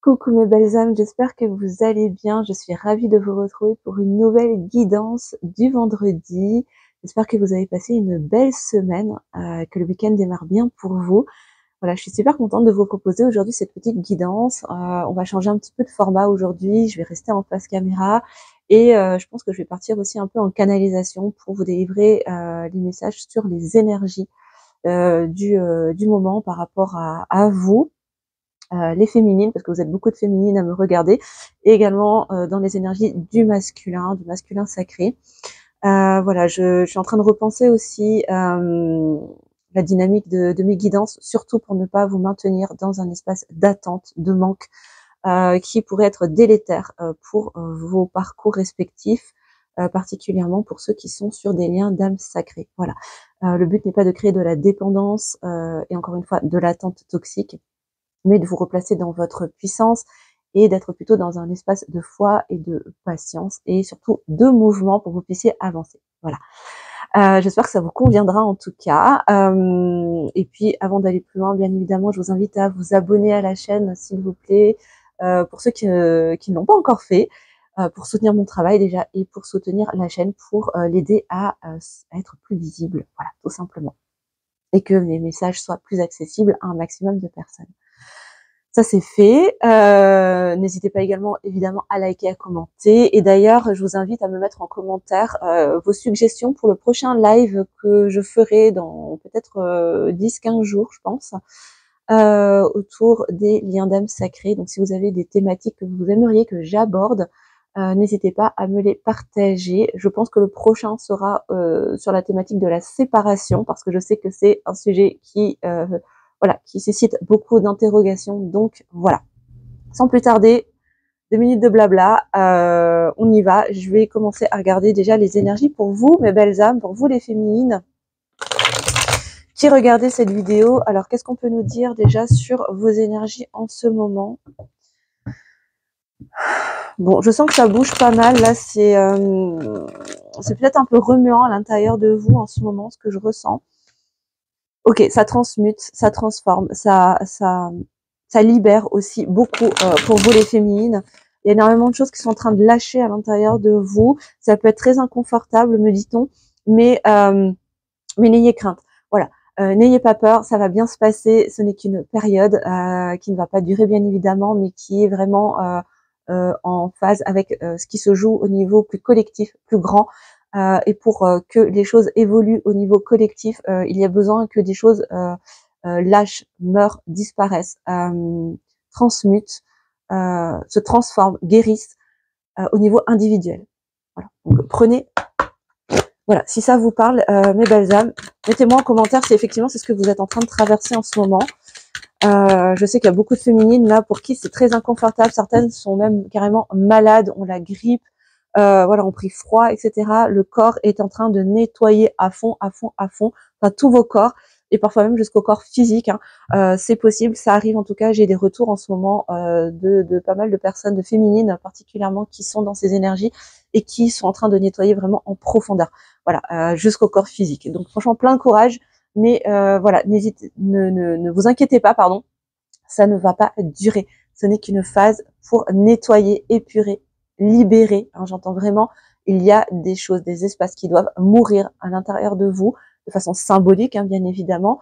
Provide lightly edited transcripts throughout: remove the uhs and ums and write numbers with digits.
Coucou mes belles âmes, j'espère que vous allez bien. Je suis ravie de vous retrouver pour une nouvelle guidance du vendredi. J'espère que vous avez passé une belle semaine, que le week-end démarre bien pour vous. Voilà, je suis super contente de vous proposer aujourd'hui cette petite guidance. On va changer un petit peu de format aujourd'hui. Je vais rester en face caméra et je pense que je vais partir aussi un peu en canalisation pour vous délivrer les messages sur les énergies du moment par rapport à vous. Les féminines, parce que vous êtes beaucoup de féminines à me regarder, et également dans les énergies du masculin sacré. Voilà, je suis en train de repenser aussi la dynamique de mes guidances, surtout pour ne pas vous maintenir dans un espace d'attente, de manque, qui pourrait être délétère pour vos parcours respectifs, particulièrement pour ceux qui sont sur des liens d'âme sacrée. Voilà, le but n'est pas de créer de la dépendance et encore une fois de l'attente toxique, mais de vous replacer dans votre puissance et d'être plutôt dans un espace de foi et de patience et surtout de mouvement pour que vous puissiez avancer. Voilà. J'espère que ça vous conviendra en tout cas. Et puis avant d'aller plus loin, bien évidemment, je vous invite à vous abonner à la chaîne, s'il vous plaît, pour ceux qui ne l'ont pas encore fait, pour soutenir mon travail déjà et pour soutenir la chaîne, pour l'aider à être plus visible, voilà, tout simplement. Et que mes messages soient plus accessibles à un maximum de personnes. Ça c'est fait. N'hésitez pas également évidemment à liker, à commenter. Et d'ailleurs, je vous invite à me mettre en commentaire vos suggestions pour le prochain live que je ferai dans peut-être 10-15 jours, je pense, autour des liens d'âme sacrés. Donc si vous avez des thématiques que vous aimeriez que j'aborde, n'hésitez pas à me les partager. Je pense que le prochain sera sur la thématique de la séparation, parce que je sais que c'est un sujet qui voilà, qui suscite beaucoup d'interrogations. Donc voilà, sans plus tarder, 2 minutes de blabla, on y va. Je vais commencer à regarder déjà les énergies pour vous, mes belles âmes, pour vous les féminines qui regardez cette vidéo. Alors qu'est-ce qu'on peut nous dire déjà sur vos énergies en ce moment? Bon, je sens que ça bouge pas mal. Là, c'est peut-être un peu remuant à l'intérieur de vous en ce moment, ce que je ressens. Ok, ça transmute, ça transforme, ça libère aussi beaucoup pour vous les féminines. Il y a énormément de choses qui sont en train de lâcher à l'intérieur de vous. Ça peut être très inconfortable, me dit-on, mais n'ayez crainte. Voilà, n'ayez pas peur, ça va bien se passer. Ce n'est qu'une période qui ne va pas durer bien évidemment, mais qui est vraiment en phase avec ce qui se joue au niveau plus collectif, plus grand. Et pour que les choses évoluent au niveau collectif, il y a besoin que des choses lâchent, meurent, disparaissent, transmutent, se transforment, guérissent au niveau individuel. Voilà. Donc, prenez, voilà, si ça vous parle, mes belles âmes, mettez-moi en commentaire si effectivement c'est ce que vous êtes en train de traverser en ce moment. Je sais qu'il y a beaucoup de féminines là pour qui c'est très inconfortable. Certaines sont même carrément malades, ont la grippe, voilà, ont pris froid, etc. Le corps est en train de nettoyer à fond, à fond, à fond, enfin tous vos corps et parfois même jusqu'au corps physique. Hein. C'est possible, ça arrive en tout cas. J'ai des retours en ce moment de pas mal de personnes, de féminines particulièrement, qui sont dans ces énergies et qui sont en train de nettoyer vraiment en profondeur, voilà, jusqu'au corps physique. Donc franchement, plein de courage. Mais voilà, ne vous inquiétez pas, pardon, ça ne va pas durer. Ce n'est qu'une phase pour nettoyer, épurer, libérer. Hein, j'entends vraiment, il y a des choses, des espaces qui doivent mourir à l'intérieur de vous, de façon symbolique, hein, bien évidemment,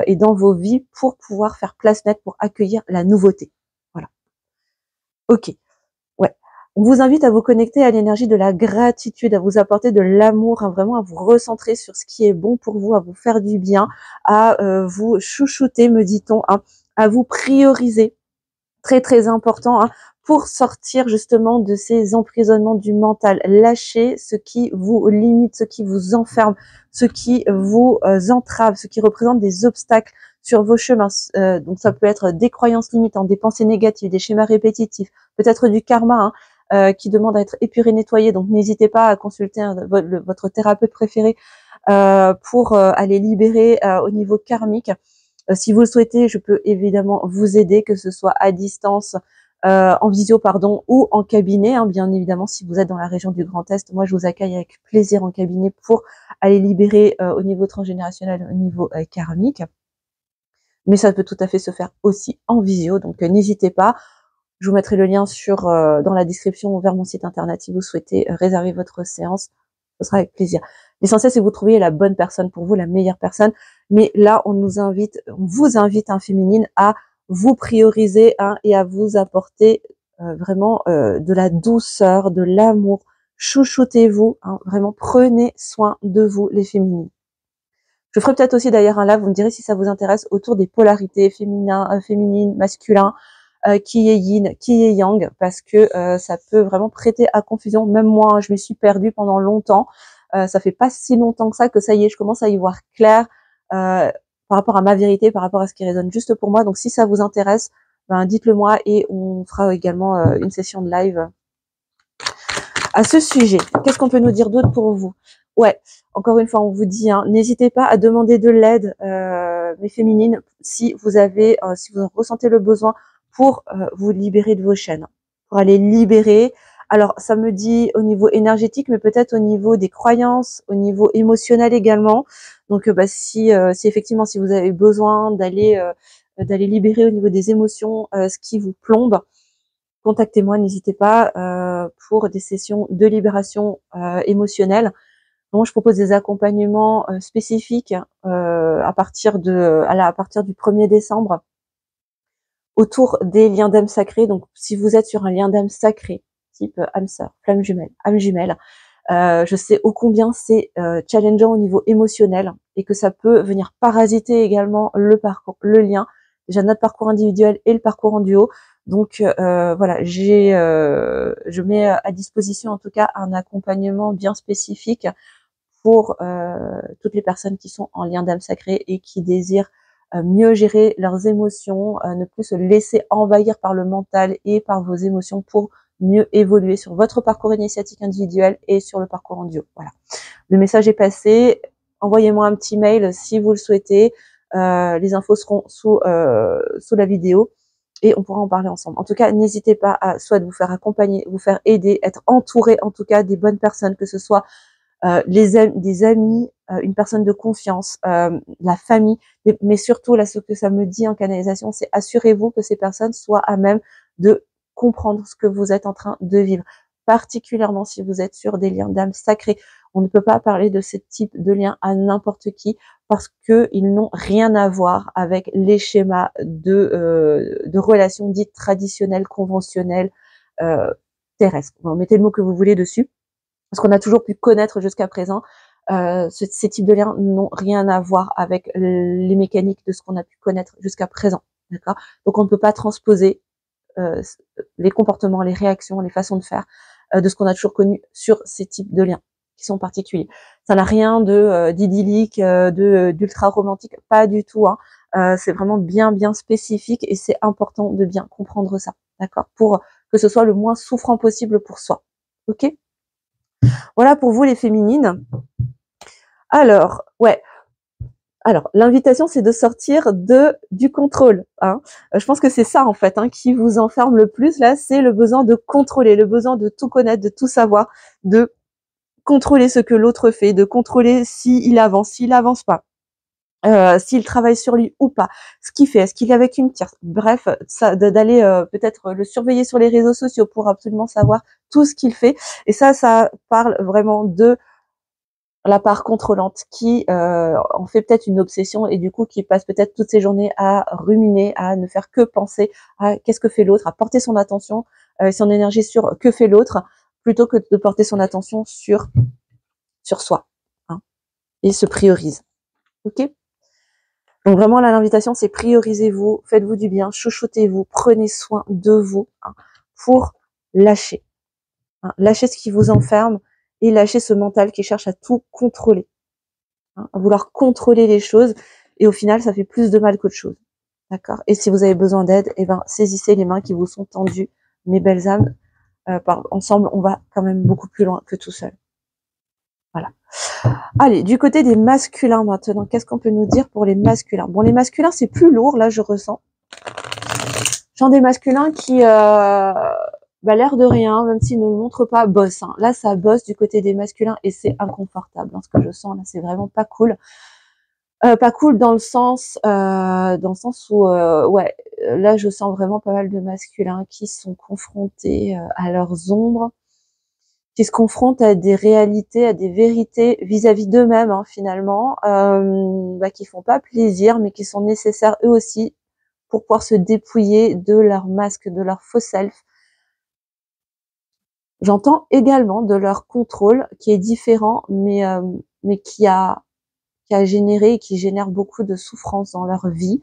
et dans vos vies pour pouvoir faire place nette, pour accueillir la nouveauté. Voilà. Ok. Ouais. On vous invite à vous connecter à l'énergie de la gratitude, à vous apporter de l'amour, hein, vraiment à vous recentrer sur ce qui est bon pour vous, à vous faire du bien, à vous chouchouter, me dit-on, hein, à vous prioriser. Très très important, hein, pour sortir justement de ces emprisonnements du mental. Lâchez ce qui vous limite, ce qui vous enferme, ce qui vous entrave, ce qui représente des obstacles sur vos chemins. Donc ça peut être des croyances limitantes, des pensées négatives, des schémas répétitifs, peut-être du karma, hein, qui demande à être épuré, nettoyé. Donc n'hésitez pas à consulter votre thérapeute préféré pour aller libérer au niveau karmique. Si vous le souhaitez, je peux évidemment vous aider, que ce soit à distance, en visio, pardon, ou en cabinet. Hein, bien évidemment, si vous êtes dans la région du Grand Est, moi je vous accueille avec plaisir en cabinet pour aller libérer au niveau transgénérationnel, au niveau karmique. Mais ça peut tout à fait se faire aussi en visio, donc n'hésitez pas. Je vous mettrai le lien dans la description vers mon site internet si vous souhaitez réserver votre séance. Ce sera avec plaisir. L'essentiel, c'est que vous trouviez la bonne personne pour vous, la meilleure personne. Mais là, on vous invite, féminine, à vous prioriser et à vous apporter vraiment de la douceur, de l'amour. Chouchoutez-vous, vraiment prenez soin de vous, les féminines. Je ferai peut-être aussi d'ailleurs un live, vous me direz si ça vous intéresse, autour des polarités féminines, masculin, qui est yin, qui est yang, parce que ça peut vraiment prêter à confusion. Même moi, je me suis perdue pendant longtemps. Ça fait pas si longtemps que ça y est, je commence à y voir clair par rapport à ma vérité, par rapport à ce qui résonne juste pour moi. Donc si ça vous intéresse, ben dites-le moi et on fera également une session de live à ce sujet. Qu'est-ce qu'on peut nous dire d'autre pour vous? Ouais, encore une fois, on vous dit, n'hésitez pas à demander de l'aide, mes féminines, si vous ressentez le besoin pour vous libérer de vos chaînes, pour aller libérer. Alors, ça me dit au niveau énergétique, mais peut-être au niveau des croyances, au niveau émotionnel également. Donc, si effectivement, si vous avez besoin d'aller libérer au niveau des émotions ce qui vous plombe, contactez-moi, n'hésitez pas pour des sessions de libération émotionnelle. Moi, je propose des accompagnements spécifiques à partir du 1er décembre autour des liens d'âme sacrés. Donc, si vous êtes sur un lien d'âme sacré, type âme sœur, flamme jumelle, âme jumelle, je sais ô combien c'est challengeant au niveau émotionnel et que ça peut venir parasiter également le lien, déjà notre parcours individuel et le parcours en duo. Donc voilà, je mets à disposition en tout cas un accompagnement bien spécifique pour toutes les personnes qui sont en lien d'âme sacrée et qui désirent mieux gérer leurs émotions, ne plus se laisser envahir par le mental et par vos émotions pour mieux évoluer sur votre parcours initiatique individuel et sur le parcours en duo. Voilà. Le message est passé. Envoyez-moi un petit mail si vous le souhaitez. Les infos seront sous la vidéo et on pourra en parler ensemble. En tout cas, n'hésitez pas à soit vous faire accompagner, vous faire aider, être entouré en tout cas des bonnes personnes, que ce soit des amis, une personne de confiance, la famille, mais surtout là, ce que ça me dit en canalisation, c'est assurez-vous que ces personnes soient à même de comprendre ce que vous êtes en train de vivre, particulièrement si vous êtes sur des liens d'âme sacrés. On ne peut pas parler de ce type de lien à n'importe qui parce que ils n'ont rien à voir avec les schémas de relations dites traditionnelles, conventionnelles, terrestres. Bon, mettez le mot que vous voulez dessus. Ce qu'on a toujours pu connaître jusqu'à présent, ces types de liens n'ont rien à voir avec les mécaniques de ce qu'on a pu connaître jusqu'à présent. D'accord? Donc on ne peut pas transposer les comportements, les réactions, les façons de faire de ce qu'on a toujours connu sur ces types de liens qui sont particuliers. Ça n'a rien d'idyllique, d'ultra romantique, pas du tout. C'est vraiment bien spécifique et c'est important de bien comprendre ça, d'accord? Pour que ce soit le moins souffrant possible pour soi. Ok? Voilà pour vous les féminines. Alors, ouais. Alors, l'invitation, c'est de sortir du contrôle. Je pense que c'est ça, en fait, qui vous enferme le plus, là, c'est le besoin de contrôler, le besoin de tout connaître, de tout savoir, de contrôler ce que l'autre fait, de contrôler s'il avance, s'il avance pas, s'il travaille sur lui ou pas, ce qu'il fait, est-ce qu'il est avec une tierce. Bref, ça, d'aller peut-être le surveiller sur les réseaux sociaux pour absolument savoir tout ce qu'il fait. Et ça parle vraiment de la part contrôlante qui en fait peut-être une obsession et du coup qui passe peut-être toutes ses journées à ruminer, à ne faire que penser à qu'est-ce que fait l'autre, à porter son attention, son énergie sur que fait l'autre, plutôt que de porter son attention sur soi, et se priorise. Ok? Donc vraiment là l'invitation c'est priorisez-vous, faites-vous du bien, chouchoutez-vous, prenez soin de vous pour lâcher. Lâcher ce qui vous enferme et lâcher ce mental qui cherche à tout contrôler. À vouloir contrôler les choses et au final ça fait plus de mal qu'autre chose. D'accord? Et si vous avez besoin d'aide, saisissez les mains qui vous sont tendues, mes belles âmes. Ensemble, on va quand même beaucoup plus loin que tout seul. Voilà. Allez, du côté des masculins maintenant, qu'est-ce qu'on peut nous dire pour les masculins? Bon, les masculins, c'est plus lourd, là, je ressens. J'en des masculins qui, l'air de rien, même s'ils ne le montrent pas, bossent. Là, ça bosse du côté des masculins et c'est inconfortable. Ce que je sens, là, c'est vraiment pas cool. Pas cool dans le sens où, ouais, là je sens vraiment pas mal de masculins qui sont confrontés à leurs ombres, qui se confrontent à des réalités, à des vérités vis-à-vis d'eux-mêmes, hein, finalement, bah, qui font pas plaisir, mais qui sont nécessaires eux aussi pour pouvoir se dépouiller de leur masque, de leur faux self. J'entends également de leur contrôle qui est différent, mais qui a généré et qui génère beaucoup de souffrance dans leur vie,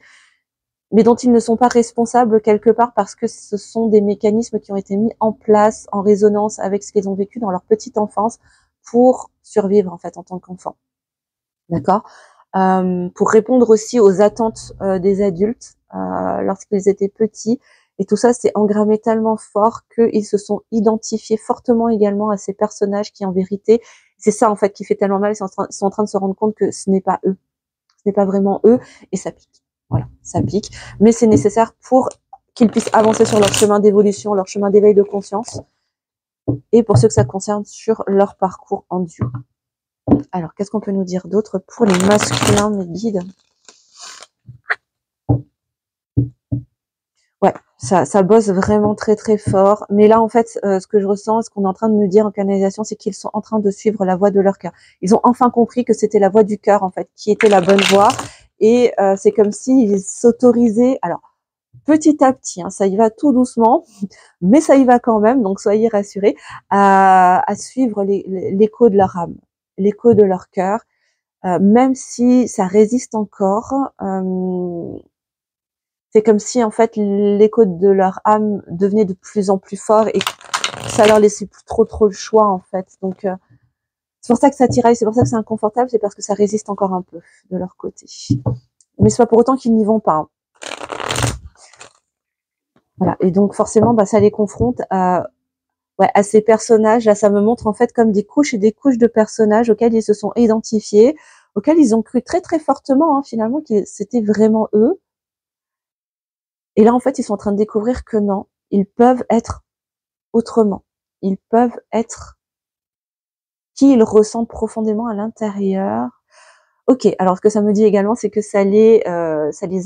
mais dont ils ne sont pas responsables quelque part parce que ce sont des mécanismes qui ont été mis en place en résonance avec ce qu'ils ont vécu dans leur petite enfance pour survivre en fait en tant qu'enfant. D'accord. Pour répondre aussi aux attentes des adultes lorsqu'ils étaient petits. Et tout ça, c'est engrammé tellement fort qu'ils se sont identifiés fortement également à ces personnages qui, en vérité, c'est ça en fait qui fait tellement mal. Ils sont en train de se rendre compte que ce n'est pas eux, ce n'est pas vraiment eux, et ça pique. Voilà, ça pique. Mais c'est nécessaire pour qu'ils puissent avancer sur leur chemin d'évolution, leur chemin d'éveil de conscience, et pour ceux que ça concerne sur leur parcours en duo. Alors, qu'est-ce qu'on peut nous dire d'autre pour les masculins, mes guides? Ouais, ça bosse vraiment très très fort. Mais là, en fait, ce que je ressens, ce qu'on est en train de me dire en canalisation, c'est qu'ils sont en train de suivre la voie de leur cœur. Ils ont enfin compris que c'était la voie du cœur, en fait, qui était la bonne voie. Et c'est comme s'ils s'autorisaient, alors petit à petit, hein, ça y va tout doucement, mais ça y va quand même, donc soyez rassurés, à suivre l'écho de leur âme, l'écho de leur cœur, même si ça résiste encore. C'est comme si en fait l'écho de leur âme devenait de plus en plus fort et ça leur laissait plus trop le choix en fait. Donc c'est pour ça que ça tiraille, c'est pour ça que c'est inconfortable, c'est parce que ça résiste encore un peu de leur côté. Mais c'est pas pour autant qu'ils n'y vont pas. Hein. Voilà. Et donc forcément, bah, ça les confronte à ces personnages. Là, ça me montre en fait comme des couches et des couches de personnages auxquels ils se sont identifiés, auxquels ils ont cru très très fortement hein, finalement que c'était vraiment eux. Et là, en fait, ils sont en train de découvrir que non, ils peuvent être autrement. Ils peuvent être qui ils ressentent profondément à l'intérieur. Ok, alors ce que ça me dit également, c'est que ça les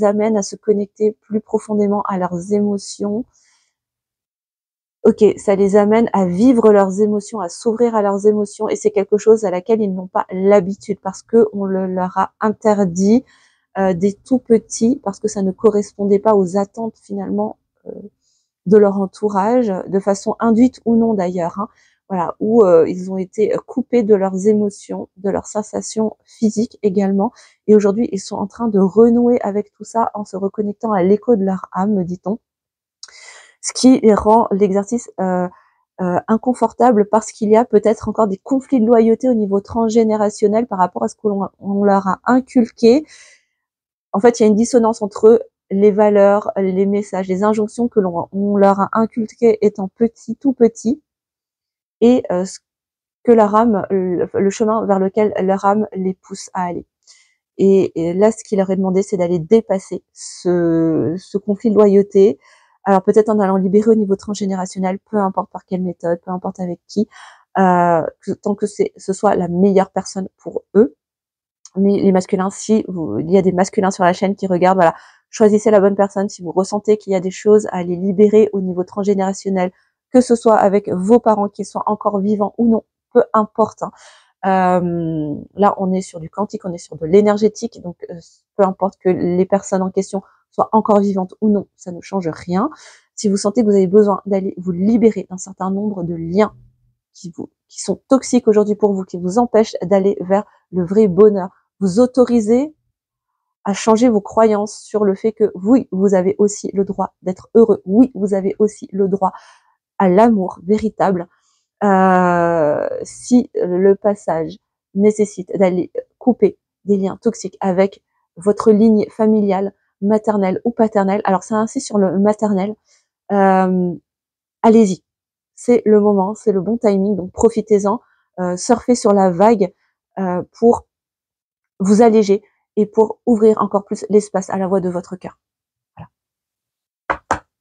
amène à se connecter plus profondément à leurs émotions. Ok, ça les amène à vivre leurs émotions, à s'ouvrir à leurs émotions, et c'est quelque chose à laquelle ils n'ont pas l'habitude parce que on leur a interdit des tout petits, parce que ça ne correspondait pas aux attentes finalement de leur entourage, de façon induite ou non d'ailleurs, hein, voilà, où ils ont été coupés de leurs émotions, de leurs sensations physiques également, et aujourd'hui ils sont en train de renouer avec tout ça en se reconnectant à l'écho de leur âme, me dit-on, ce qui rend l'exercice inconfortable parce qu'il y a peut-être encore des conflits de loyauté au niveau transgénérationnel par rapport à ce que on leur a inculqué. En fait, il y a une dissonance entre les valeurs, les messages, les injonctions que on leur a inculquées étant petit, tout petit, et ce que leur âme, le chemin vers lequel leur âme les pousse à aller. Et là, ce qu'il leur est demandé, c'est d'aller dépasser ce conflit de loyauté. Alors peut-être en allant libérer au niveau transgénérationnel, peu importe par quelle méthode, peu importe avec qui, tant que ce soit la meilleure personne pour eux. Mais les masculins, si il y a des masculins sur la chaîne qui regardent, voilà, choisissez la bonne personne. Si vous ressentez qu'il y a des choses à les libérer au niveau transgénérationnel, que ce soit avec vos parents, qu'ils soient encore vivants ou non, peu importe. Hein. Là, on est sur du quantique, on est sur de l'énergétique, donc peu importe que les personnes en question soient encore vivantes ou non, ça ne change rien. Si vous sentez que vous avez besoin d'aller vous libérer d'un certain nombre de liens qui sont toxiques aujourd'hui pour vous, qui vous empêchent d'aller vers le vrai bonheur, vous autorisez à changer vos croyances sur le fait que oui, vous avez aussi le droit d'être heureux, oui, vous avez aussi le droit à l'amour véritable. Si le passage nécessite d'aller couper des liens toxiques avec votre ligne familiale, maternelle ou paternelle, alors ça insiste sur le maternel, allez-y, c'est le moment, c'est le bon timing, donc profitez-en, surfez sur la vague pour vous alléger et pour ouvrir encore plus l'espace à la voix de votre cœur. Voilà.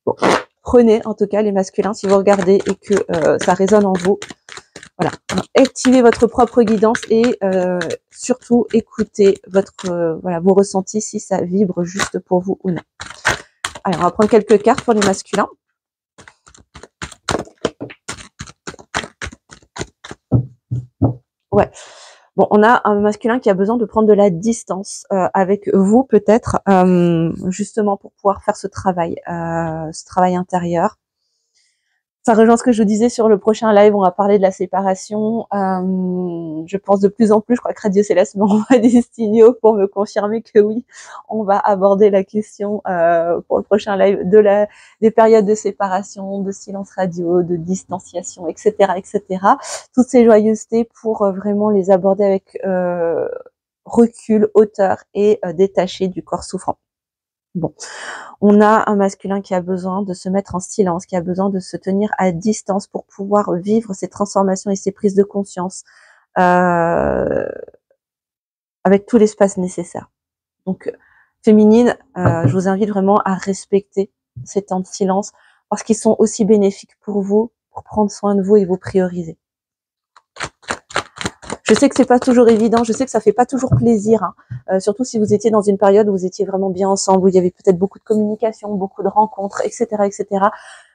Bon. Prenez en tout cas les masculins si vous regardez et que ça résonne en vous. Voilà, activez votre propre guidance et surtout écoutez votre voilà, vos ressentis si ça vibre juste pour vous ou non. Alors, on va prendre quelques cartes pour les masculins. Ouais. Bon, on a un masculin qui a besoin de prendre de la distance avec vous peut-être, justement pour pouvoir faire ce travail intérieur. Ça rejoint ce que je vous disais sur le prochain live, on va parler de la séparation. Je pense de plus en plus, je crois que Radio Céleste m'envoie des signaux pour me confirmer que oui, on va aborder la question pour le prochain live des périodes de séparation, de silence radio, de distanciation, etc., etc. Toutes ces joyeusetés pour vraiment les aborder avec recul, hauteur et détaché du corps souffrant. Bon, on a un masculin qui a besoin de se mettre en silence, qui a besoin de se tenir à distance pour pouvoir vivre ses transformations et ses prises de conscience avec tout l'espace nécessaire. Donc, féminine, je vous invite vraiment à respecter ces temps de silence parce qu'ils sont aussi bénéfiques pour vous, pour prendre soin de vous et vous prioriser. Je sais que c'est pas toujours évident, je sais que ça fait pas toujours plaisir, hein. Surtout si vous étiez dans une période où vous étiez vraiment bien ensemble, où il y avait peut-être beaucoup de communication, beaucoup de rencontres, etc., etc.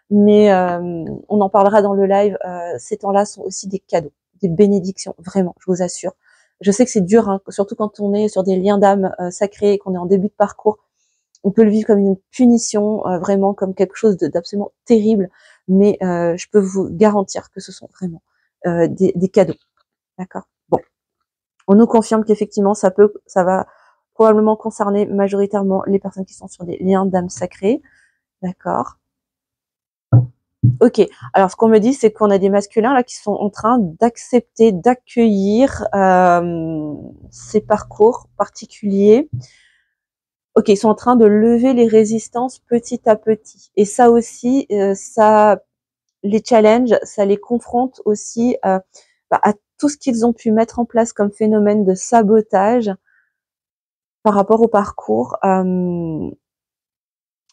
Mais on en parlera dans le live. Ces temps-là sont aussi des cadeaux, des bénédictions, vraiment, je vous assure. Je sais que c'est dur, hein, surtout quand on est sur des liens d'âme sacrés et qu'on est en début de parcours. On peut le vivre comme une punition, vraiment comme quelque chose d'absolument terrible. Mais je peux vous garantir que ce sont vraiment des cadeaux. D'accord. Bon, on nous confirme qu'effectivement, ça va probablement concerner majoritairement les personnes qui sont sur des liens d'âme sacrée. D'accord. Ok. Alors, ce qu'on me dit, c'est qu'on a des masculins là qui sont en train d'accepter, d'accueillir ces parcours particuliers. Ok, ils sont en train de lever les résistances petit à petit. Et ça aussi, ça les challenge, ça les confronte aussi à tout ce qu'ils ont pu mettre en place comme phénomène de sabotage par rapport au parcours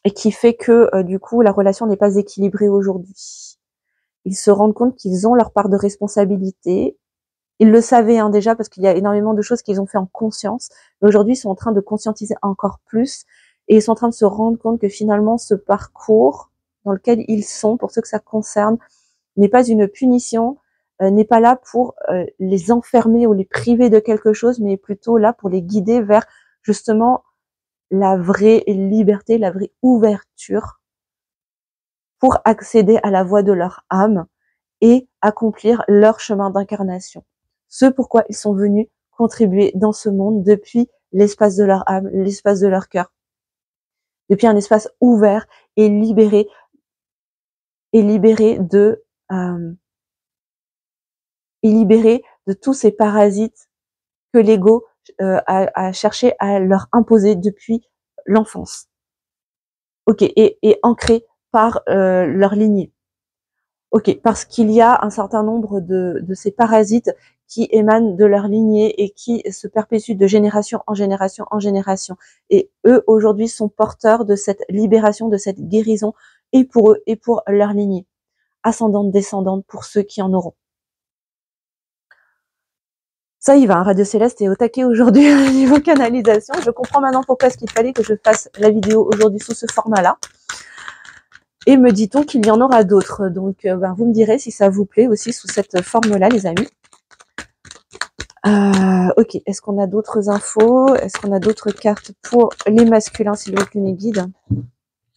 et qui fait que du coup la relation n'est pas équilibrée aujourd'hui. Ils se rendent compte qu'ils ont leur part de responsabilité. Ils le savaient hein, déjà parce qu'il y a énormément de choses qu'ils ont fait en conscience. Mais aujourd'hui, ils sont en train de conscientiser encore plus et ils sont en train de se rendre compte que finalement ce parcours dans lequel ils sont, pour ceux que ça concerne, n'est pas une punition, n'est pas là pour les enfermer ou les priver de quelque chose, mais plutôt là pour les guider vers justement la vraie liberté, la vraie ouverture pour accéder à la voie de leur âme et accomplir leur chemin d'incarnation. Ce pourquoi ils sont venus contribuer dans ce monde depuis l'espace de leur âme, l'espace de leur cœur, depuis un espace ouvert et libéré de tous ces parasites que l'ego a cherché à leur imposer depuis l'enfance. Ok, et ancré par leur lignée. Ok, parce qu'il y a un certain nombre de ces parasites qui émanent de leur lignée et qui se perpétuent de génération en génération en génération. Et eux, aujourd'hui, sont porteurs de cette libération, de cette guérison, et pour eux, et pour leur lignée. Ascendante, descendante, pour ceux qui en auront. Ça y va, Radio Céleste est au taquet aujourd'hui au niveau canalisation. Je comprends maintenant pourquoi est-ce qu'il fallait que je fasse la vidéo aujourd'hui sous ce format-là. Et me dit-on qu'il y en aura d'autres. Donc, vous me direz si ça vous plaît aussi sous cette forme-là, les amis. Ok, est-ce qu'on a d'autres infos? Est-ce qu'on a d'autres cartes pour les masculins, s'il vous plaît, mes guides?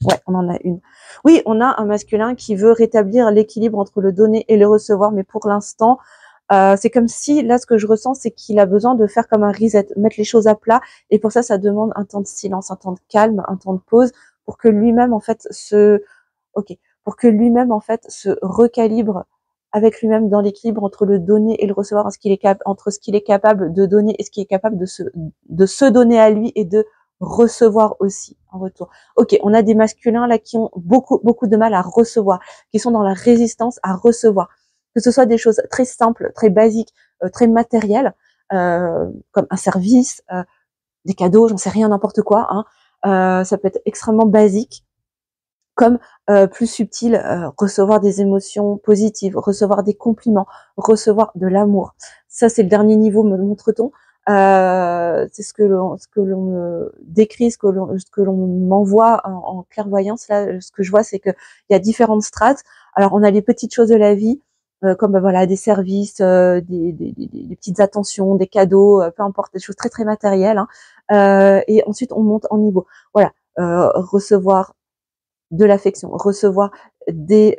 Ouais, on en a une. Oui, on a un masculin qui veut rétablir l'équilibre entre le donner et le recevoir, mais pour l'instant, c'est comme si, là, ce que je ressens, c'est qu'il a besoin de faire comme un reset, mettre les choses à plat, et pour ça demande un temps de silence, un temps de calme, un temps de pause, pour que lui-même, en fait, pour que lui-même, en fait, se recalibre avec lui-même dans l'équilibre entre le donner et le recevoir, entre ce qu'il est capable de donner et ce qu'il est capable de se donner à lui et de recevoir aussi en retour. Ok, on a des masculins là qui ont beaucoup de mal à recevoir, qui sont dans la résistance à recevoir, que ce soit des choses très simples, très basiques, très matérielles, comme un service, des cadeaux, j'en sais rien, n'importe quoi. Hein. Ça peut être extrêmement basique, comme plus subtil, recevoir des émotions positives, recevoir des compliments, recevoir de l'amour. Ça, c'est le dernier niveau, me montre-t-on. C'est ce que l'on me décrit, ce que l'on m'envoie en clairvoyance. Là, ce que je vois, c'est que il y a différentes strates. Alors, on a les petites choses de la vie, comme voilà des services, des petites attentions, des cadeaux, peu importe, des choses très très matérielles. Hein. Et ensuite, on monte en niveau. Voilà, recevoir de l'affection, recevoir des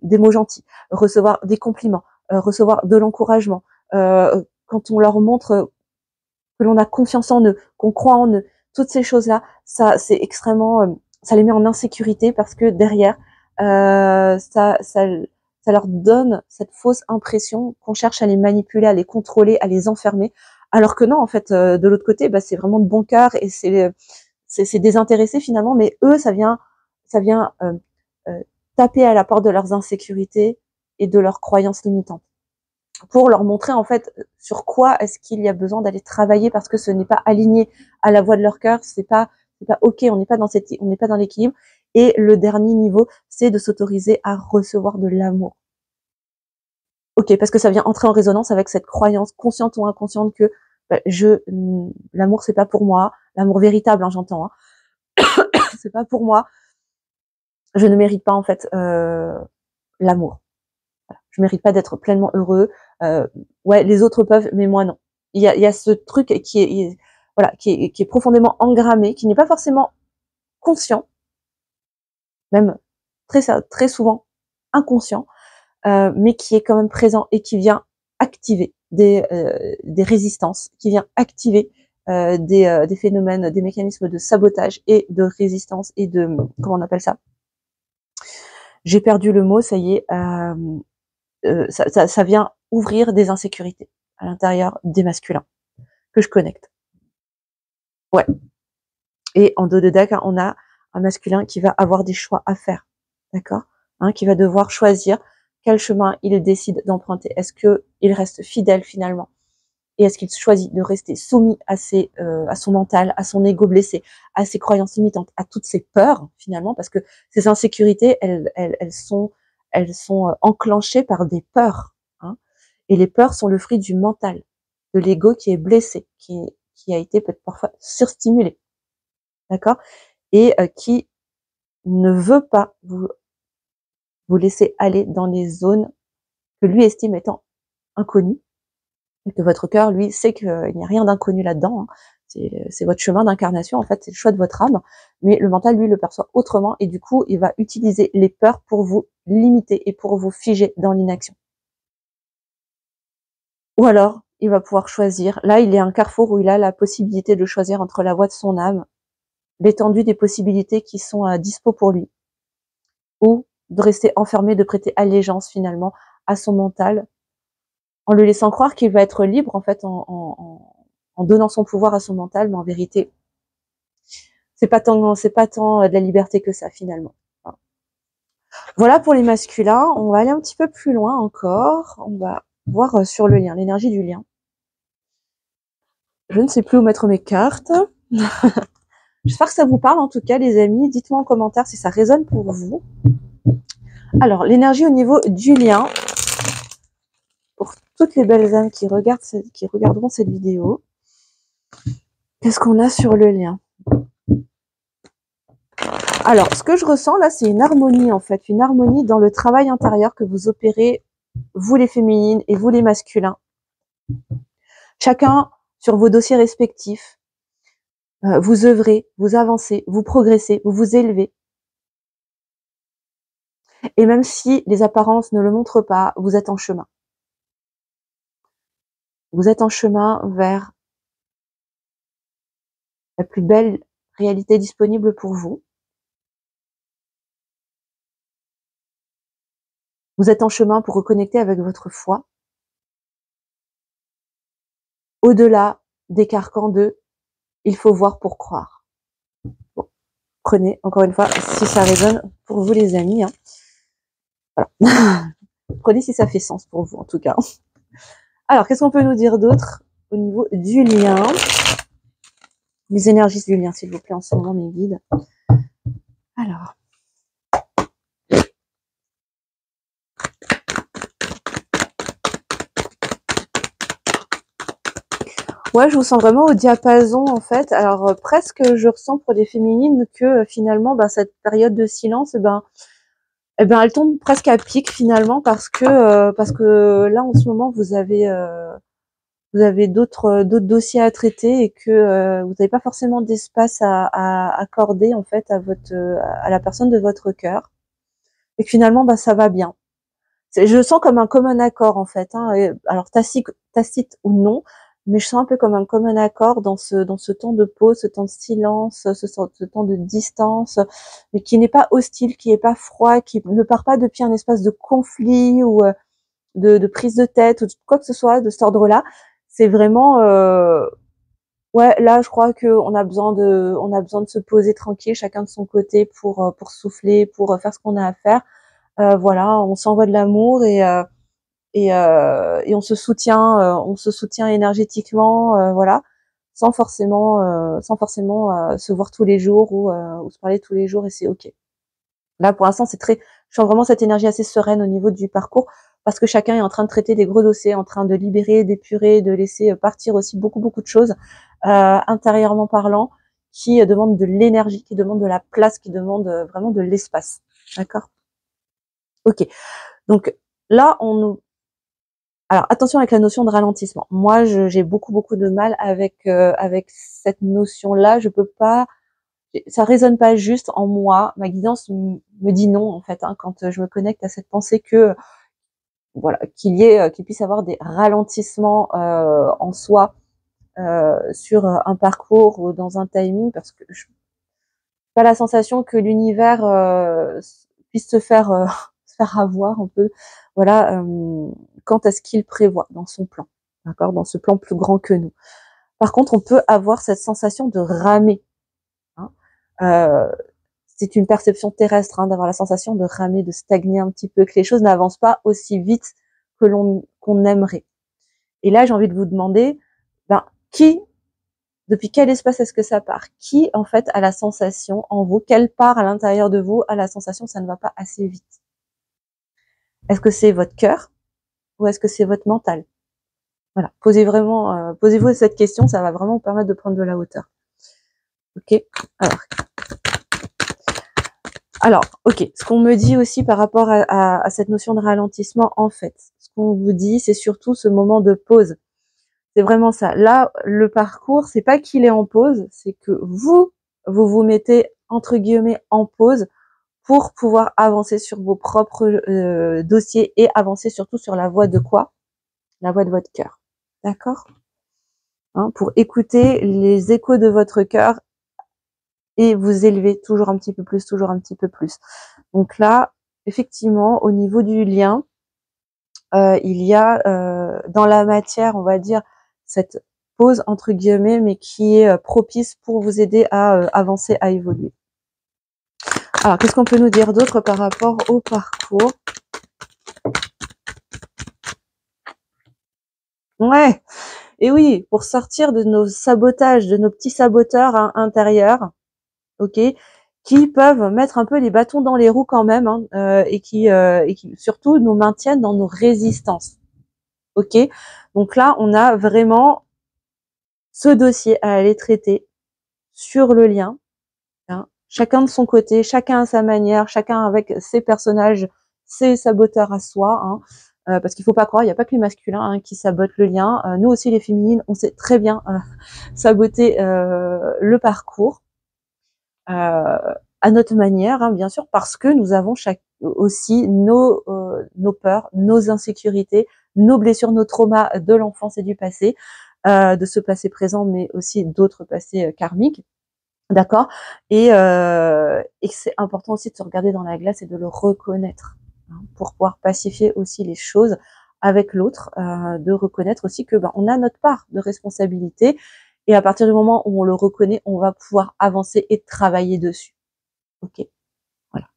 mots gentils, recevoir des compliments, recevoir de l'encouragement. Quand on leur montre que l'on a confiance en eux, qu'on croit en eux, toutes ces choses-là, ça c'est extrêmement, ça les met en insécurité parce que derrière, ça leur donne cette fausse impression qu'on cherche à les manipuler, à les contrôler, à les enfermer, alors que non, en fait, de l'autre côté, bah, c'est vraiment de bon cœur et c'est désintéressé finalement, mais eux, ça vient taper à la porte de leurs insécurités et de leurs croyances limitantes, pour leur montrer en fait sur quoi est-ce qu'il y a besoin d'aller travailler, parce que ce n'est pas aligné à la voix de leur cœur, c'est pas ok, on n'est pas dans l'équilibre. Et le dernier niveau, c'est de s'autoriser à recevoir de l'amour. Ok, parce que ça vient entrer en résonance avec cette croyance consciente ou inconsciente que bah, l'amour c'est pas pour moi, l'amour véritable, hein, j'entends, hein. C'est pas pour moi, je ne mérite pas en fait l'amour. Voilà. Je mérite pas d'être pleinement heureux. Ouais, les autres peuvent, mais moi non. Il y a ce truc qui est profondément engrammé, qui n'est pas forcément conscient, même très souvent inconscient, mais qui est quand même présent et qui vient activer des résistances, qui vient activer des phénomènes, des mécanismes de sabotage et de résistance et de, comment on appelle ça? J'ai perdu le mot, ça y est. Ça vient ouvrir des insécurités à l'intérieur des masculins que je connecte. Ouais. Et en dos de deck, hein, on a un masculin qui va avoir des choix à faire, d'accord, hein, qui va devoir choisir quel chemin il décide d'emprunter. Est-ce que il reste fidèle finalement, et est-ce qu'il choisit de rester soumis à son mental, à son ego blessé, à ses croyances limitantes, à toutes ses peurs finalement, parce que ces insécurités, elles sont enclenchées par des peurs, hein, et les peurs sont le fruit du mental, de l'ego qui est blessé, qui a été peut-être parfois surstimulé, d'accord, et qui ne veut pas vous laisser aller dans les zones que lui estime étant inconnues, et que votre cœur, lui, sait qu'il n'y a rien d'inconnu là-dedans, hein. C'est votre chemin d'incarnation, en fait, c'est le choix de votre âme, mais le mental, lui, le perçoit autrement, et du coup, il va utiliser les peurs pour vous limiter et pour vous figer dans l'inaction. Ou alors, il va pouvoir choisir, là, il est à un carrefour où il a la possibilité de choisir entre la voie de son âme, l'étendue des possibilités qui sont à dispo pour lui, ou de rester enfermé, de prêter allégeance finalement à son mental, en le laissant croire qu'il va être libre en fait, en donnant son pouvoir à son mental, mais en vérité, c'est pas tant de la liberté que ça finalement. Voilà pour les masculins. On va aller un petit peu plus loin encore. On va voir sur le lien, l'énergie du lien. Je ne sais plus où mettre mes cartes. J'espère que ça vous parle en tout cas, les amis. Dites-moi en commentaire si ça résonne pour vous. Alors, l'énergie au niveau du lien, pour toutes les belles âmes qui regarderont cette vidéo, qu'est-ce qu'on a sur le lien? Alors, ce que je ressens là, c'est une harmonie en fait, une harmonie dans le travail intérieur que vous opérez, vous les féminines et vous les masculins. Chacun sur vos dossiers respectifs, vous œuvrez, vous avancez, vous progressez, vous vous élevez. Et même si les apparences ne le montrent pas, vous êtes en chemin. Vous êtes en chemin vers la plus belle réalité disponible pour vous. Vous êtes en chemin pour reconnecter avec votre foi. Au-delà des carcans de « il faut voir pour croire ». Bon, prenez, encore une fois, si ça résonne pour vous les amis. Hein. Voilà. Prenez si ça fait sens pour vous en tout cas. Alors, qu'est-ce qu'on peut nous dire d'autre au niveau du lien? Les énergies du lien, s'il vous plaît, en ce moment, mes guides. Alors, Ouais, je vous sens vraiment au diapason en fait. Alors presque je ressens pour les féminines que finalement cette période de silence elle tombe presque à pic finalement parce que là en ce moment vous avez d'autres dossiers à traiter et que vous n'avez pas forcément d'espace à accorder en fait à la personne de votre cœur et que finalement ça va bien. Je sens comme un commun accord en fait, hein, alors tacite ou non, mais je sens un peu comme un commun accord dans ce temps de pause, ce temps de silence, ce temps de distance, mais qui n'est pas hostile, qui n'est pas froid, qui ne part pas depuis un espace de conflit ou de prise de tête ou quoi que ce soit de cet ordre-là. C'est vraiment ouais, là je crois que on a besoin de se poser tranquille, chacun de son côté pour souffler, pour faire ce qu'on a à faire. Voilà, on s'envoie de l'amour et on se soutient énergétiquement, voilà, sans forcément se voir tous les jours ou se parler tous les jours et c'est ok. Là pour l'instant je sens vraiment cette énergie assez sereine au niveau du parcours parce que chacun est en train de traiter des gros dossiers, en train de libérer, d'épurer, de laisser partir aussi beaucoup de choses intérieurement parlant qui demandent de l'énergie, qui demandent de la place, qui demandent vraiment de l'espace. D'accord? Ok. Donc là, alors attention avec la notion de ralentissement. Moi, j'ai beaucoup de mal avec cette notion-là. Je peux pas, ça résonne pas juste en moi. Ma guidance me dit non en fait hein, quand je me connecte à cette pensée que voilà qu'il puisse avoir des ralentissements en soi sur un parcours ou dans un timing parce que je pas la sensation que l'univers puisse se faire avoir un peu, voilà, quant à ce qu'il prévoit dans son plan, d'accord, dans ce plan plus grand que nous. Par contre, on peut avoir cette sensation de ramer. Hein. Euh, c'est une perception terrestre hein, d'avoir la sensation de ramer, de stagner un petit peu, que les choses n'avancent pas aussi vite que qu'on aimerait. Et là, j'ai envie de vous demander, depuis quel espace est-ce que ça part? Qui, en fait, a la sensation en vous, quelle part à l'intérieur de vous a la sensation que ça ne va pas assez vite? Est-ce que c'est votre cœur ou est-ce que c'est votre mental? Voilà, posez-vous cette question, ça va vraiment vous permettre de prendre de la hauteur. Ok. Alors, ok. Ce qu'on me dit aussi par rapport à cette notion de ralentissement, en fait, ce qu'on vous dit, c'est surtout ce moment de pause. C'est vraiment ça. Là, le parcours, c'est pas qu'il est en pause, c'est que vous vous mettez entre guillemets en pause pour pouvoir avancer sur vos propres dossiers et avancer surtout sur la voie de quoi? La voie de votre cœur. D'accord? Hein, pour écouter les échos de votre cœur et vous élever toujours un petit peu plus, toujours un petit peu plus. Donc là, effectivement, au niveau du lien, il y a dans la matière, on va dire, cette pause entre guillemets, mais qui est propice pour vous aider à avancer, à évoluer. Alors, qu'est-ce qu'on peut nous dire d'autre par rapport au parcours? Ouais, et oui, pour sortir de nos sabotages, de nos petits saboteurs hein, intérieurs, ok, qui peuvent mettre un peu les bâtons dans les roues quand même, hein, et qui surtout nous maintiennent dans nos résistances. Ok, donc là, on a vraiment ce dossier à aller traiter sur le lien, hein, chacun de son côté, chacun à sa manière, chacun avec ses personnages, ses saboteurs à soi, hein, parce qu'il faut pas croire, il n'y a pas que les masculins hein, qui sabotent le lien. Nous aussi, les féminines, on sait très bien saboter le parcours à notre manière, hein, bien sûr, parce que nous avons aussi nos peurs, nos insécurités, nos blessures, nos traumas de l'enfance et du passé, de ce passé présent, mais aussi d'autres passés karmiques. D'accord, et que c'est important aussi de se regarder dans la glace et de le reconnaître hein, pour pouvoir pacifier aussi les choses avec l'autre, de reconnaître aussi que on a notre part de responsabilité et à partir du moment où on le reconnaît, on va pouvoir avancer et travailler dessus. Ok, voilà.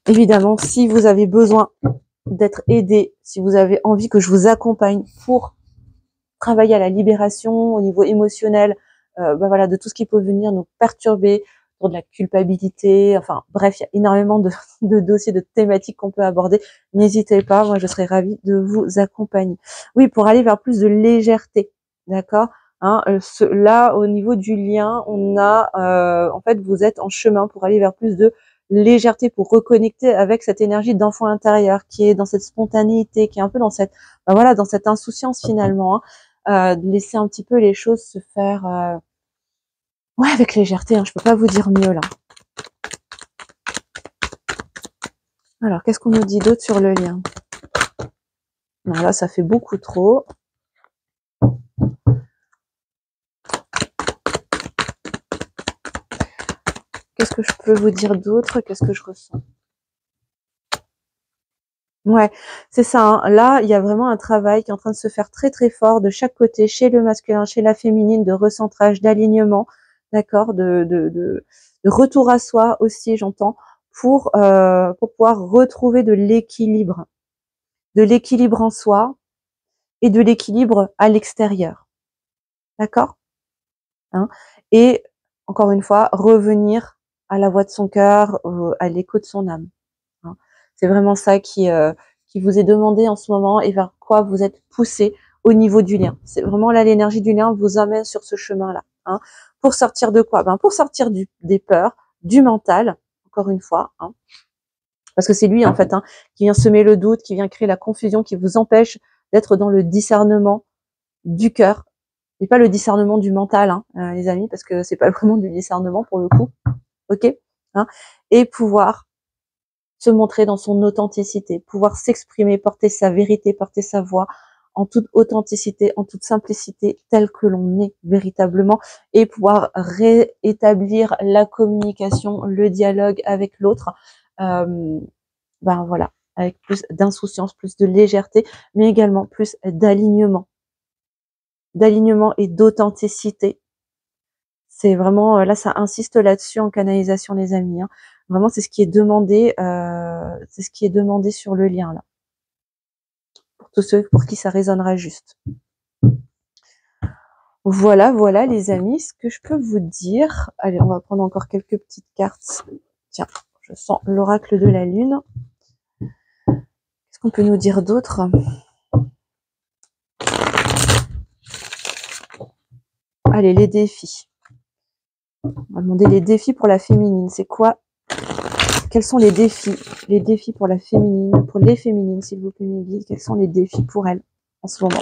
Évidemment, si vous avez besoin d'être aidé, si vous avez envie que je vous accompagne pour travailler à la libération au niveau émotionnel, voilà, de tout ce qui peut venir nous perturber, pour de la culpabilité. Enfin, bref, il y a énormément de dossiers, de thématiques qu'on peut aborder. N'hésitez pas, moi, je serais ravie de vous accompagner. Oui, pour aller vers plus de légèreté, d'accord, hein, là, au niveau du lien, on a, en fait, vous êtes en chemin pour aller vers plus de légèreté, pour reconnecter avec cette énergie d'enfant intérieur qui est dans cette spontanéité, qui est un peu dans cette, ben voilà, dans cette insouciance finalement, hein, de laisser un petit peu les choses se faire, ouais, avec légèreté, hein, je peux pas vous dire mieux là. Alors, qu'est-ce qu'on nous dit d'autre sur le lien? Non, là, ça fait beaucoup trop. Qu'est-ce que je peux vous dire d'autre? Qu'est-ce que je ressens? Ouais, c'est ça, hein. Là, il y a vraiment un travail qui est en train de se faire très très fort de chaque côté, chez le masculin, chez la féminine, de recentrage, d'alignement, d'accord, de retour à soi aussi, j'entends, pour pouvoir retrouver de l'équilibre en soi et de l'équilibre à l'extérieur, d'accord, hein, et encore une fois, revenir à la voix de son cœur, à l'écho de son âme. Hein. C'est vraiment ça qui vous est demandé en ce moment et vers quoi vous êtes poussé au niveau du lien. C'est vraiment là, l'énergie du lien vous amène sur ce chemin-là. Hein. Pour sortir de quoi? Ben, pour sortir des peurs, du mental, encore une fois, hein, parce que c'est lui en fait, hein, qui vient semer le doute, qui vient créer la confusion, qui vous empêche d'être dans le discernement du cœur et pas le discernement du mental, hein, les amis, parce que c'est pas vraiment du discernement pour le coup, ok, hein, et pouvoir se montrer dans son authenticité, pouvoir s'exprimer, porter sa vérité, porter sa voix en toute authenticité, en toute simplicité, tel que l'on est véritablement, et pouvoir réétablir la communication, le dialogue avec l'autre, ben voilà, avec plus d'insouciance, plus de légèreté, mais également plus d'alignement et d'authenticité. C'est vraiment, là, ça insiste là-dessus en canalisation, les amis, hein. Vraiment, c'est ce qui est demandé, sur le lien, là. Pour tous ceux pour qui ça résonnera juste. Voilà, voilà, les amis, ce que je peux vous dire. Allez, on va prendre encore quelques petites cartes. Tiens, je sens l'oracle de la lune. Qu'est-ce qu'on peut nous dire d'autre? Allez, les défis. On va demander les défis pour la féminine. C'est quoi? Quels sont les défis? Les défis pour la féminine, pour les féminines, s'il vous plaît, mes guides. Quels sont les défis pour elles en ce moment?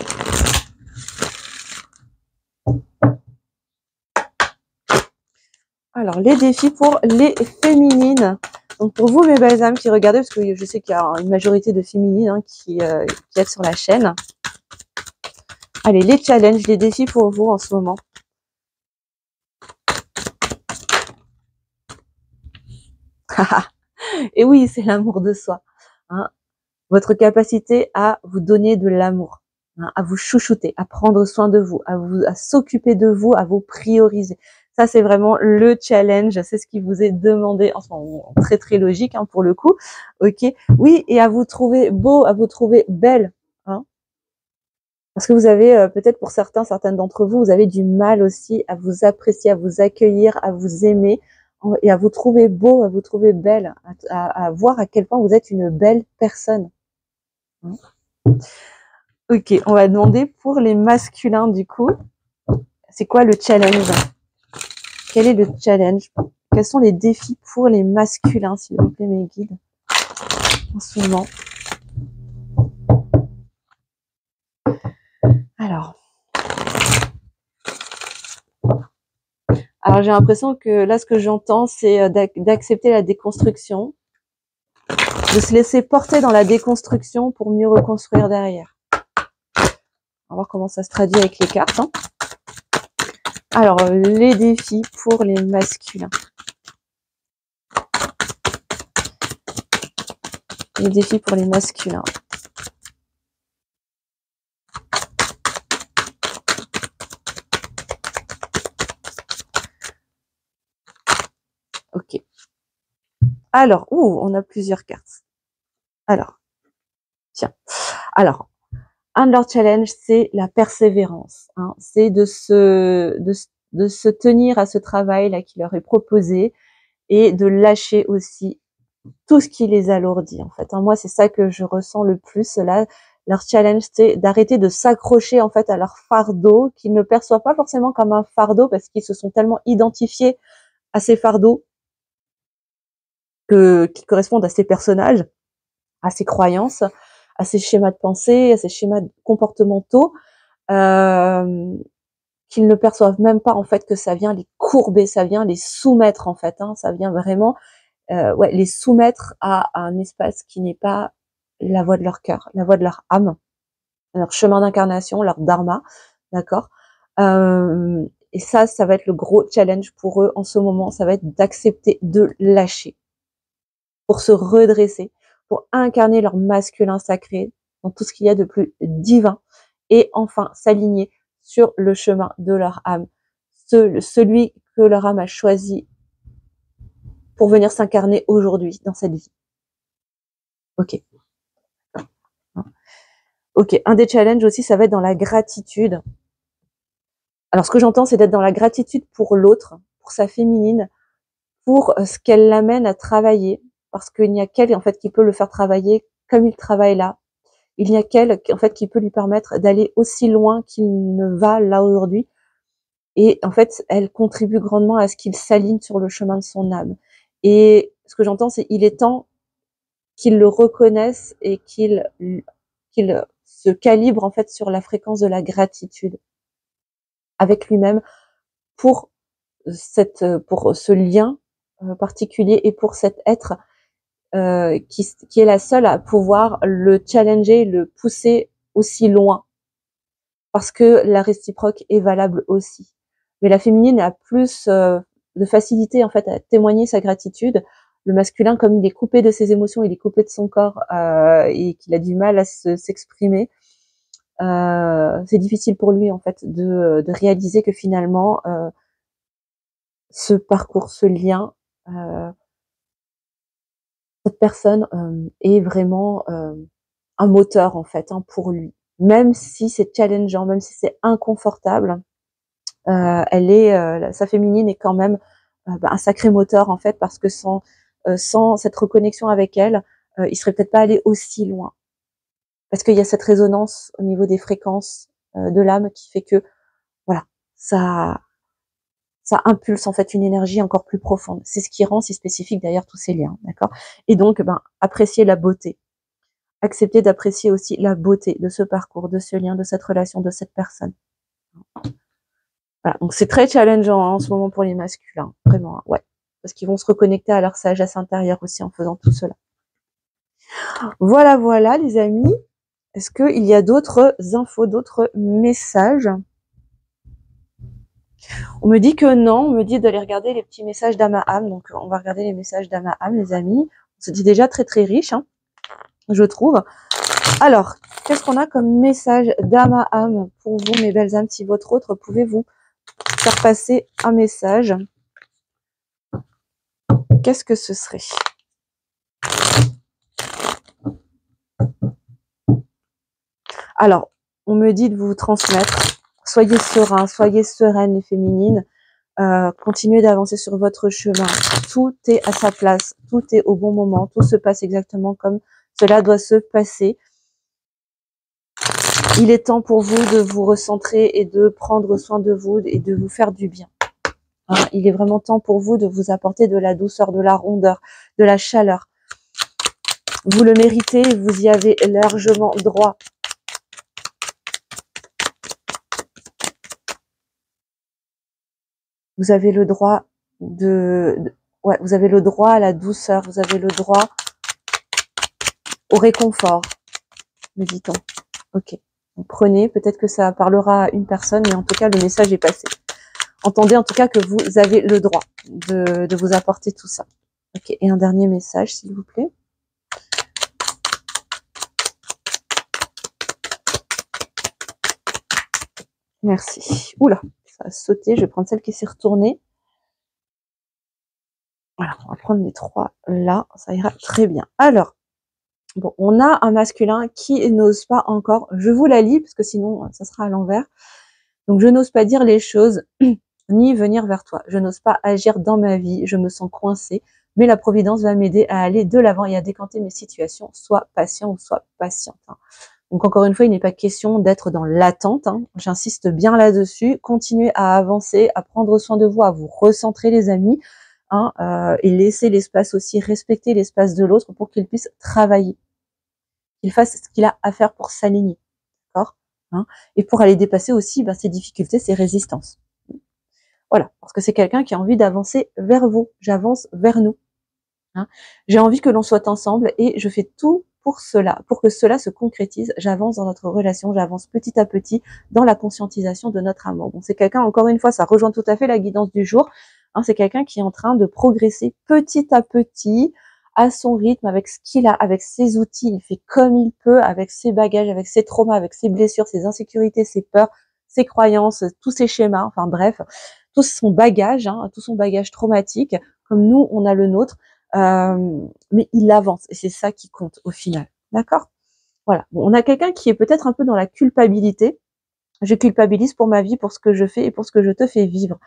Alors, les défis pour les féminines. Donc, pour vous, mes belles âmes qui regardez, parce que je sais qu'il y a une majorité de féminines, hein, qui êtes sur la chaîne. Allez, les challenges, les défis pour vous en ce moment. Et oui, c'est l'amour de soi. Hein. Votre capacité à vous donner de l'amour, hein, à vous chouchouter, à prendre soin de vous, à s'occuper de vous, à vous prioriser. Ça, c'est vraiment le challenge. C'est ce qui vous est demandé en ce moment. Très, très logique, hein, pour le coup. Ok. Oui, et à vous trouver beau, à vous trouver belle. Hein. Parce que vous avez, peut-être pour certaines d'entre vous, vous avez du mal aussi à vous apprécier, à vous accueillir, à vous aimer et à vous trouver beau, à vous trouver belle, à voir à quel point vous êtes une belle personne. Hein. Ok, on va demander pour les masculins du coup. C'est quoi le challenge? Quel est le challenge? Quels sont les défis pour les masculins, s'il vous plaît, mes guides, en ce moment? Alors j'ai l'impression que là, ce que j'entends, c'est d'accepter la déconstruction, de se laisser porter dans la déconstruction pour mieux reconstruire derrière. On va voir comment ça se traduit avec les cartes. Hein. Alors, les défis pour les masculins. Les défis pour les masculins. Ok. Alors, on a plusieurs cartes. Alors, tiens. Alors, un de leurs challenges, c'est la persévérance. Hein. C'est de se tenir à ce travail là qui leur est proposé et de lâcher aussi tout ce qui les alourdit, en fait. Moi, c'est ça que je ressens le plus, là. Leur challenge, c'est d'arrêter de s'accrocher, en fait, à leur fardeau, qu'ils ne perçoivent pas forcément comme un fardeau, parce qu'ils se sont tellement identifiés à ces fardeaux qui correspondent à ces personnages, à ces croyances, à ces schémas de pensée, à ces schémas comportementaux, qu'ils ne perçoivent même pas, en fait, que ça vient les courber, ça vient les soumettre, en fait, ça vient vraiment les soumettre à un espace qui n'est pas la voie de leur cœur, la voie de leur âme, leur chemin d'incarnation, leur dharma, d'accord. Et ça va être le gros challenge pour eux en ce moment, ça va être d'accepter de lâcher pour se redresser, pour incarner leur masculin sacré dans tout ce qu'il y a de plus divin et enfin s'aligner sur le chemin de leur âme, celui que leur âme a choisi pour venir s'incarner aujourd'hui dans cette vie. Ok. Ok, un des challenges aussi, ça va être dans la gratitude. Alors, ce que j'entends, c'est d'être dans la gratitude pour l'autre, pour sa féminine, pour ce qu'elle l'amène à travailler, parce qu'il n'y a qu'elle, en fait, qui peut le faire travailler comme il travaille là. Il n'y a qu'elle, en fait, qui peut lui permettre d'aller aussi loin qu'il ne va là aujourd'hui. Et en fait, elle contribue grandement à ce qu'il s'aligne sur le chemin de son âme. Et ce que j'entends, c'est il est temps qu'il le reconnaisse et qu'il se calibre en fait sur la fréquence de la gratitude avec lui-même pour pour ce lien particulier et pour cet être qui est la seule à pouvoir le challenger, le pousser aussi loin, parce que la réciproque est valable aussi. Mais la féminine a plus de facilité en fait à témoigner sa gratitude. Le masculin, comme il est coupé de ses émotions, il est coupé de son corps et qu'il a du mal à s'exprimer, c'est difficile pour lui en fait de réaliser que finalement ce parcours, ce lien, cette personne est vraiment un moteur en fait pour lui. Même si c'est challengeant, même si c'est inconfortable, sa féminine est quand même un sacré moteur en fait, parce que sans cette reconnexion avec elle, il serait peut-être pas allé aussi loin. Parce qu'il y a cette résonance au niveau des fréquences de l'âme qui fait que voilà, ça impulse en fait une énergie encore plus profonde. C'est ce qui rend si spécifique d'ailleurs tous ces liens, d'accord. Et donc, apprécier la beauté, accepter d'apprécier aussi la beauté de ce parcours, de ce lien, de cette relation, de cette personne. Voilà, donc c'est très challengeant en ce moment pour les masculins, vraiment, ouais, parce qu'ils vont se reconnecter à leur sagesse intérieure aussi en faisant tout cela. Voilà, voilà, les amis. Est-ce qu'il y a d'autres infos, d'autres messages? On me dit que non, on me dit d'aller regarder les petits messages d'Ama-Am, donc on va regarder les messages d'Ama-Am, les amis. C'est déjà très très riche, je trouve. Alors, qu'est-ce qu'on a comme message d'Ama-Am pour vous, mes belles âmes? Si votre autre, pouvez-vous faire passer un message? Qu'est-ce que ce serait? Alors, on me dit de vous transmettre. Soyez serein, soyez sereine les féminines. Continuez d'avancer sur votre chemin. Tout est à sa place, tout est au bon moment, tout se passe exactement comme cela doit se passer. Il est temps pour vous de vous recentrer et de prendre soin de vous et de vous faire du bien. Il est vraiment temps pour vous de vous apporter de la douceur, de la rondeur, de la chaleur. Vous le méritez, vous y avez largement droit. Vous avez le droit ouais, vous avez le droit à la douceur, vous avez le droit au réconfort, me dit-on. Ok, donc prenez, peut-être que ça parlera à une personne, mais en tout cas, le message est passé. Entendez en tout cas que vous avez le droit de vous apporter tout ça. Ok, et un dernier message, s'il vous plaît. Merci. Oula, ça a sauté, je vais prendre celle qui s'est retournée. Voilà, on va prendre les trois là, ça ira très bien. Alors, bon, on a un masculin qui n'ose pas encore, je vous la lis parce que sinon ça sera à l'envers. Donc je n'ose pas dire les choses, ni venir vers toi. Je n'ose pas agir dans ma vie, je me sens coincée, mais la Providence va m'aider à aller de l'avant et à décanter mes situations. Sois patient ou sois patiente. Hein. Donc encore une fois, il n'est pas question d'être dans l'attente. Hein. J'insiste bien là-dessus. Continuez à avancer, à prendre soin de vous, à vous recentrer, les amis, hein, et laisser l'espace aussi, respecter l'espace de l'autre pour qu'il puisse travailler, qu'il fasse ce qu'il a à faire pour s'aligner, d'accord, hein, et pour aller dépasser aussi ses difficultés, ses résistances. Voilà, parce que c'est quelqu'un qui a envie d'avancer vers vous. J'avance vers nous. Hein. J'ai envie que l'on soit ensemble et je fais tout pour cela, pour que cela se concrétise. J'avance dans notre relation, j'avance petit à petit dans la conscientisation de notre amour. Bon, c'est quelqu'un, encore une fois, ça rejoint tout à fait la guidance du jour. Hein, c'est quelqu'un qui est en train de progresser petit à petit, à son rythme, avec ce qu'il a, avec ses outils. Il fait comme il peut, avec ses bagages, avec ses traumas, avec ses blessures, ses insécurités, ses peurs, ses croyances, tous ses schémas, enfin bref, tout son bagage, hein, tout son bagage traumatique, comme nous, on a le nôtre. Mais il avance et c'est ça qui compte au final, d'accord? Voilà. Bon, on a quelqu'un qui est peut-être un peu dans la culpabilité. Je culpabilise pour ma vie, pour ce que je fais et pour ce que je te fais vivre.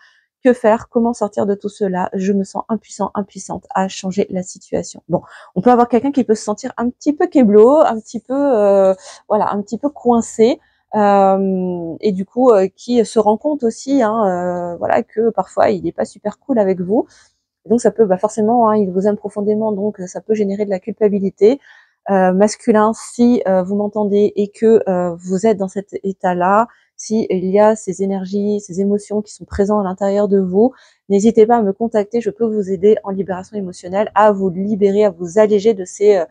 Que faire? Comment sortir de tout cela? Je me sens impuissant, impuissante à changer la situation. Bon, on peut avoir quelqu'un qui peut se sentir un petit peu keblo, un petit peu, voilà, un petit peu coincé. Et du coup, qui se rend compte aussi, hein, voilà, que parfois il n'est pas super cool avec vous. Donc ça peut, forcément, hein, il vous aime profondément, donc ça peut générer de la culpabilité. Masculin, si vous m'entendez et que vous êtes dans cet état-là, si il y a ces énergies, ces émotions qui sont présentes à l'intérieur de vous, n'hésitez pas à me contacter, je peux vous aider en libération émotionnelle, à vous libérer, à vous alléger de ces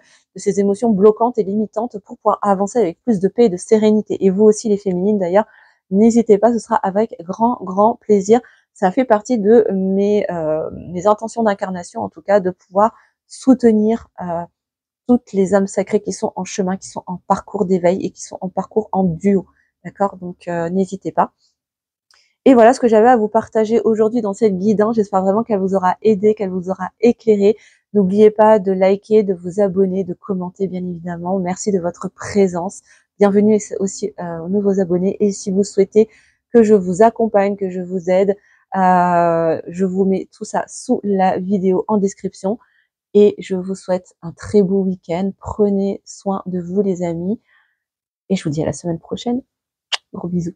émotions bloquantes et limitantes pour pouvoir avancer avec plus de paix et de sérénité. Et vous aussi, les féminines d'ailleurs, n'hésitez pas, ce sera avec grand, grand plaisir. Ça fait partie de mes intentions d'incarnation, en tout cas, de pouvoir soutenir toutes les âmes sacrées qui sont en chemin, qui sont en parcours d'éveil et qui sont en parcours en duo. D'accord? Donc, n'hésitez pas. Et voilà ce que j'avais à vous partager aujourd'hui dans cette guidance. J'espère vraiment qu'elle vous aura aidé, qu'elle vous aura éclairé. N'oubliez pas de liker, de vous abonner, de commenter, bien évidemment. Merci de votre présence. Bienvenue aussi aux nouveaux abonnés. Et si vous souhaitez que je vous accompagne, que je vous aide, je vous mets tout ça sous la vidéo en description. Et je vous souhaite un très beau week-end. Prenez soin de vous, les amis. Et je vous dis à la semaine prochaine. Gros bisous.